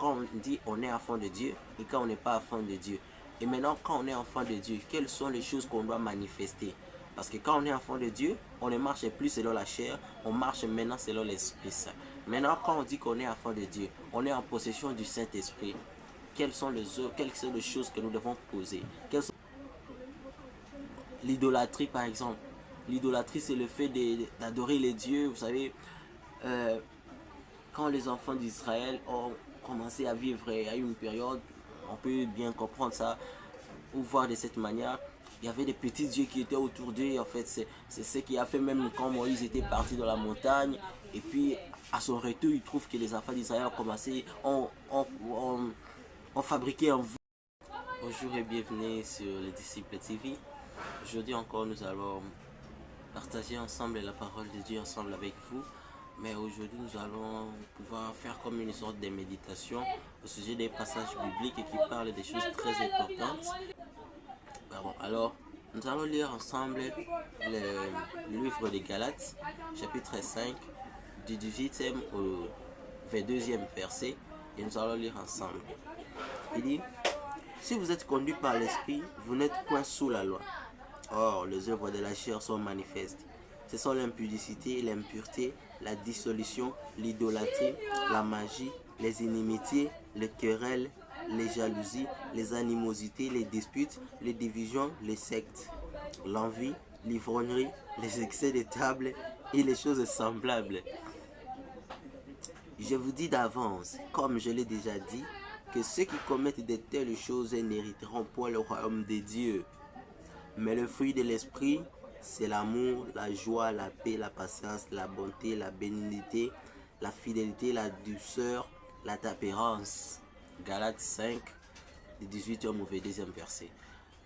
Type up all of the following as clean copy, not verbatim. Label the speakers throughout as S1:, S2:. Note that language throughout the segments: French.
S1: quand on dit on est enfant de Dieu et quand on n'est pas enfant de Dieu. Et maintenant, quand on est enfant de Dieu, quelles sont les choses qu'on doit manifester? Parce que quand on est enfant de Dieu, on ne marche plus selon la chair, on marche maintenant selon l'Esprit Saint. Maintenant, quand on dit qu'on est enfant de Dieu, on est en possession du Saint-Esprit. Quelles sont les choses que nous devons poser? L'idolâtrie, par exemple. L'idolâtrie, c'est le fait d'adorer les dieux. Vous savez, euh, quand les enfants d'Israël ont commencé à vivre à une période, on peut bien comprendre ça, ou voir de cette manière, il y avait des petits dieux qui étaient autour d'eux. En fait, c'est ce qui a fait même quand Moïse était parti dans la montagne. Et puis, à son retour, il trouve que les enfants d'Israël ont commencé, ont fabriqué un veau. Bonjour et bienvenue sur les Disciples TV. Aujourd'hui encore, nous allons partager ensemble la parole de Dieu ensemble avec vous. Mais aujourd'hui, nous allons pouvoir faire comme une sorte de méditation au sujet des passages bibliques qui parlent des choses très importantes. Alors, nous allons lire ensemble le livre des Galates, chapitre 5, du 18e au 22e verset, et nous allons lire ensemble. Il dit, si vous êtes conduit par l'Esprit, vous n'êtes point sous la loi. Or, les œuvres de la chair sont manifestes. Ce sont l'impudicité, l'impureté, la dissolution, l'idolâtrie, la magie, les inimitiés, les querelles, les jalousies, les animosités, les disputes, les divisions, les sectes, l'envie, l'ivrognerie, les excès de table et les choses semblables. Je vous dis d'avance, comme je l'ai déjà dit, que ceux qui commettent de telles choses n'hériteront point le royaume de Dieu. Mais le fruit de l'esprit, c'est l'amour, la joie, la paix, la patience, la bonté, la bénignité, la fidélité, la douceur, la tempérance. Galates 5, du 18e au 22e verset.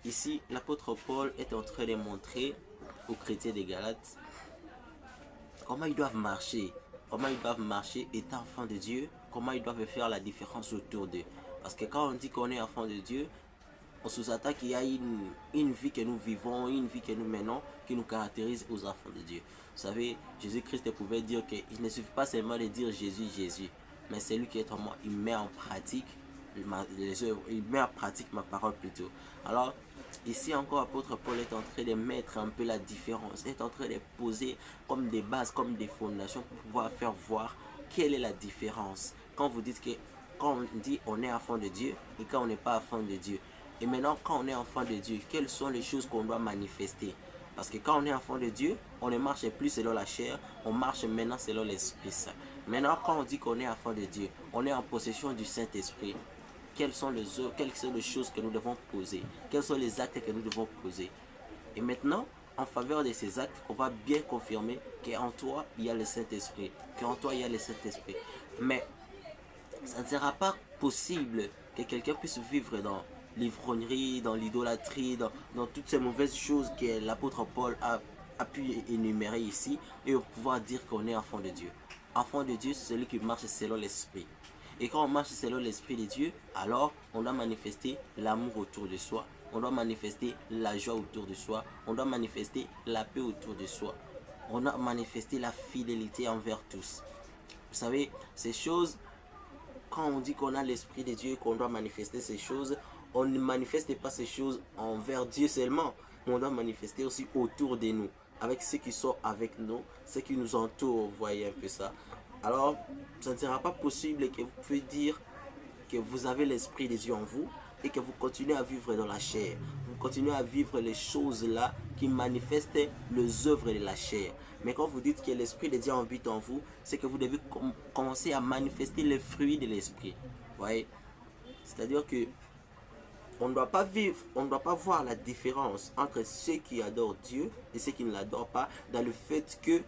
S1: Ici, l'apôtre Paul est en train de montrer aux chrétiens des Galates comment ils doivent marcher. Comment ils doivent marcher étant enfants de Dieu. Comment ils doivent faire la différence autour d'eux. Parce que quand on dit qu'on est enfant de Dieu, on sous-entend qu'il y a une vie que nous vivons, une vie que nous menons, qui nous caractérise aux enfants de Dieu. Vous savez, Jésus-Christ pouvait dire qu'il ne suffit pas seulement de dire Jésus, Jésus, mais c'est lui qui est en moi, il met en pratique les œuvres, il met en pratique ma parole plutôt. Alors, ici encore, apôtre Paul est en train de mettre un peu la différence, est en train de poser comme des bases, comme des fondations pour pouvoir faire voir quelle est la différence. Quand vous dites que, quand on dit on est enfant de Dieu et quand on n'est pas enfant de Dieu. Et maintenant, quand on est enfant de Dieu, quelles sont les choses qu'on doit manifester? Parce que quand on est enfant de Dieu, on ne marche plus selon la chair, on marche maintenant selon l'Esprit Saint. Maintenant, quand on dit qu'on est enfant de Dieu, on est en possession du Saint-Esprit. Quelles sont les choses que nous devons poser? Quels sont les actes que nous devons poser? Et maintenant, en faveur de ces actes, on va bien confirmer qu'en toi, il y a le Saint-Esprit. Qu'en toi, il y a le Saint-Esprit. Mais ça ne sera pas possible que quelqu'un puisse vivre dans l'ivrognerie, dans l'idolâtrie, dans toutes ces mauvaises choses que l'apôtre Paul a pu énumérer ici et pouvoir dire qu'on est enfant de Dieu. Enfant de Dieu, c'est celui qui marche selon l'Esprit. Et quand on marche selon l'Esprit de Dieu, alors on doit manifester l'amour autour de soi, on doit manifester la joie autour de soi, on doit manifester la paix autour de soi, on doit manifester la fidélité envers tous. Vous savez, ces choses, quand on dit qu'on a l'Esprit de Dieu et qu'on doit manifester ces choses, on ne manifeste pas ces choses envers Dieu seulement, mais on doit manifester aussi autour de nous, avec ceux qui sont avec nous, ceux qui nous entourent, vous voyez un peu ça. Alors, ça ne sera pas possible que vous pouvez dire que vous avez l'Esprit de Dieu en vous et que vous continuez à vivre dans la chair. Vous continuez à vivre les choses là qui manifestent les œuvres de la chair. Mais quand vous dites que l'Esprit de Dieu habite en vous, c'est que vous devez commencer à manifester les fruits de l'Esprit. Vous voyez? C'est-à-dire que on ne doit pas vivre, on ne doit pas voir la différence entre ceux qui adorent Dieu et ceux qui ne l'adorent pas dans le fait que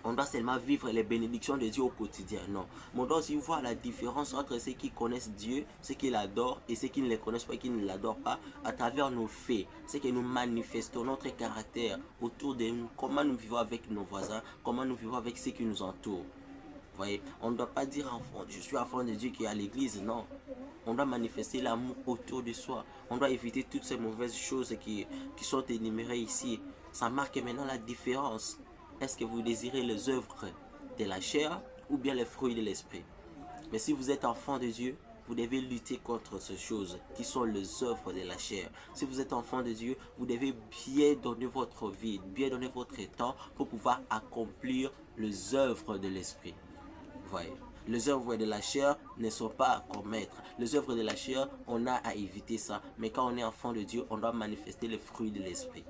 S1: on doit seulement vivre les bénédictions de Dieu au quotidien. Non. Mais on doit aussi voir la différence entre ceux qui connaissent Dieu, ceux qui l'adorent et ceux qui ne le connaissent pas et qui ne l'adorent pas à travers nos faits. C'est que nous manifestons notre caractère autour de nous, comment nous vivons avec nos voisins, comment nous vivons avec ceux qui nous entourent. Vous voyez, on ne doit pas dire enfant, je suis enfant de Dieu qui est à l'église, non. On doit manifester l'amour autour de soi. On doit éviter toutes ces mauvaises choses qui sont énumérées ici. Ça marque maintenant la différence. Est-ce que vous désirez les œuvres de la chair ou bien les fruits de l'esprit? Mais si vous êtes enfant de Dieu, vous devez lutter contre ces choses qui sont les œuvres de la chair. Si vous êtes enfant de Dieu, vous devez bien donner votre vie, bien donner votre temps pour pouvoir accomplir les œuvres de l'esprit. Voyez, les œuvres de la chair ne sont pas à commettre. Les œuvres de la chair, on a à éviter ça. Mais quand on est enfant de Dieu, on doit manifester les fruits de l'esprit.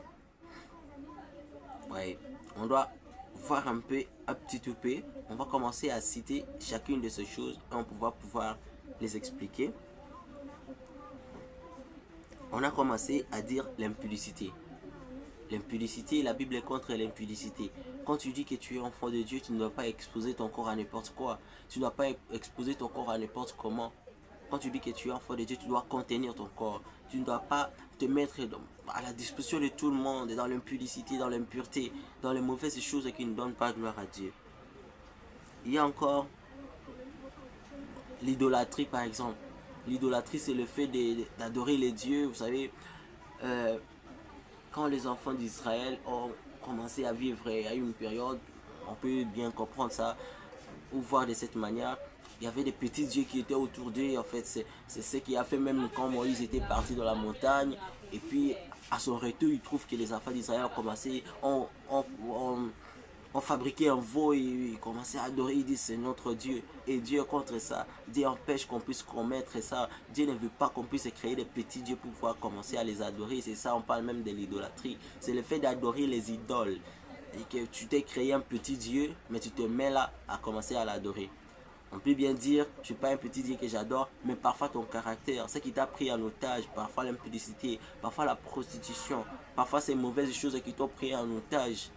S1: Voyez, on doit voir un petit peu. On va commencer à citer chacune de ces choses et on va pouvoir les expliquer. On a commencé à dire l'impudicité. L'impudicité, la Bible est contre l'impudicité. Quand tu dis que tu es enfant de Dieu, tu ne dois pas exposer ton corps à n'importe quoi. Tu ne dois pas exposer ton corps à n'importe comment. Quand tu dis que tu es enfant de Dieu, tu dois contenir ton corps. Tu ne dois pas te mettre à la disposition de tout le monde, dans l'impudicité, dans l'impureté, dans les mauvaises choses qui ne donnent pas gloire à Dieu. Il y a encore l'idolâtrie, par exemple. L'idolâtrie, c'est le fait d'adorer les dieux. Vous savez, quand les enfants d'Israël ont commencé à vivre à une période, on peut bien comprendre ça, ou voir de cette manière, il y avait des petits dieux qui étaient autour d'eux. En fait, c'est ce qui a fait même quand Moïse était parti dans la montagne, et puis à son retour, il trouve que les enfants d'Israël ont commencé, ont fabriqué un veau et ils commençaient à adorer. Ils disent c'est notre Dieu. Et Dieu est contre ça. Dieu empêche qu'on puisse commettre ça. Dieu ne veut pas qu'on puisse créer des petits dieux pour pouvoir commencer à les adorer. C'est ça, on parle même de l'idolâtrie. C'est le fait d'adorer les idoles. Et que tu t'es créé un petit Dieu, mais tu te mets là à commencer à l'adorer. On peut bien dire, je ne suis pas un petit Dieu que j'adore, mais parfois ton caractère, ce qui t'a pris en otage, parfois l'impudicité, parfois la prostitution, parfois ces mauvaises choses qui t'ont pris en otage.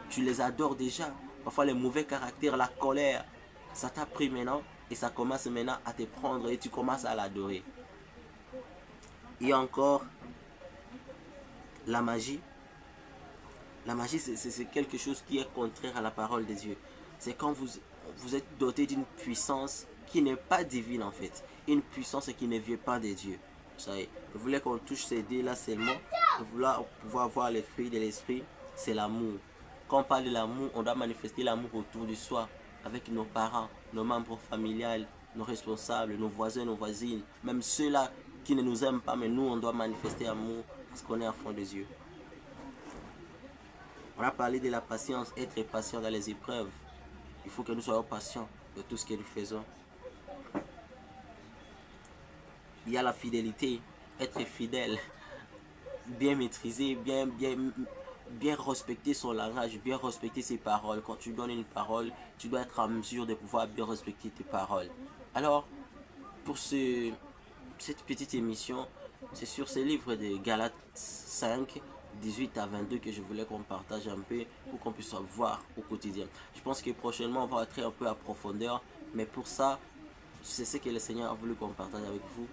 S1: Tu les adores déjà. Parfois les mauvais caractères, la colère, ça t'a pris maintenant et ça commence maintenant à te prendre et tu commences à l'adorer. Et encore, la magie. La magie, c'est quelque chose qui est contraire à la parole de Dieu. C'est quand vous êtes doté d'une puissance qui n'est pas divine en fait. Une puissance qui ne vient pas de Dieu. Vous savez, je voulais qu'on touche ces deux-là seulement. Je voulais pouvoir voir les fruits de l'esprit. C'est l'amour. Quand on parle de l'amour, on doit manifester l'amour autour de soi, avec nos parents, nos membres familiaux, nos responsables, nos voisins, nos voisines, même ceux-là qui ne nous aiment pas, mais nous, on doit manifester l'amour parce qu'on est enfant de Dieu. On a parlé de la patience, être patient dans les épreuves. Il faut que nous soyons patients de tout ce que nous faisons. Il y a la fidélité, être fidèle, bien maîtriser, bien respecter son langage, bien respecter ses paroles. Quand tu donnes une parole, tu dois être en mesure de pouvoir bien respecter tes paroles. Alors, pour cette petite émission, c'est sur ce livre de Galates 5, 18 à 22 que je voulais qu'on partage un peu pour qu'on puisse voir au quotidien. Je pense que prochainement, on va entrer un peu à profondeur, mais pour ça, c'est ce que le Seigneur a voulu qu'on partage avec vous.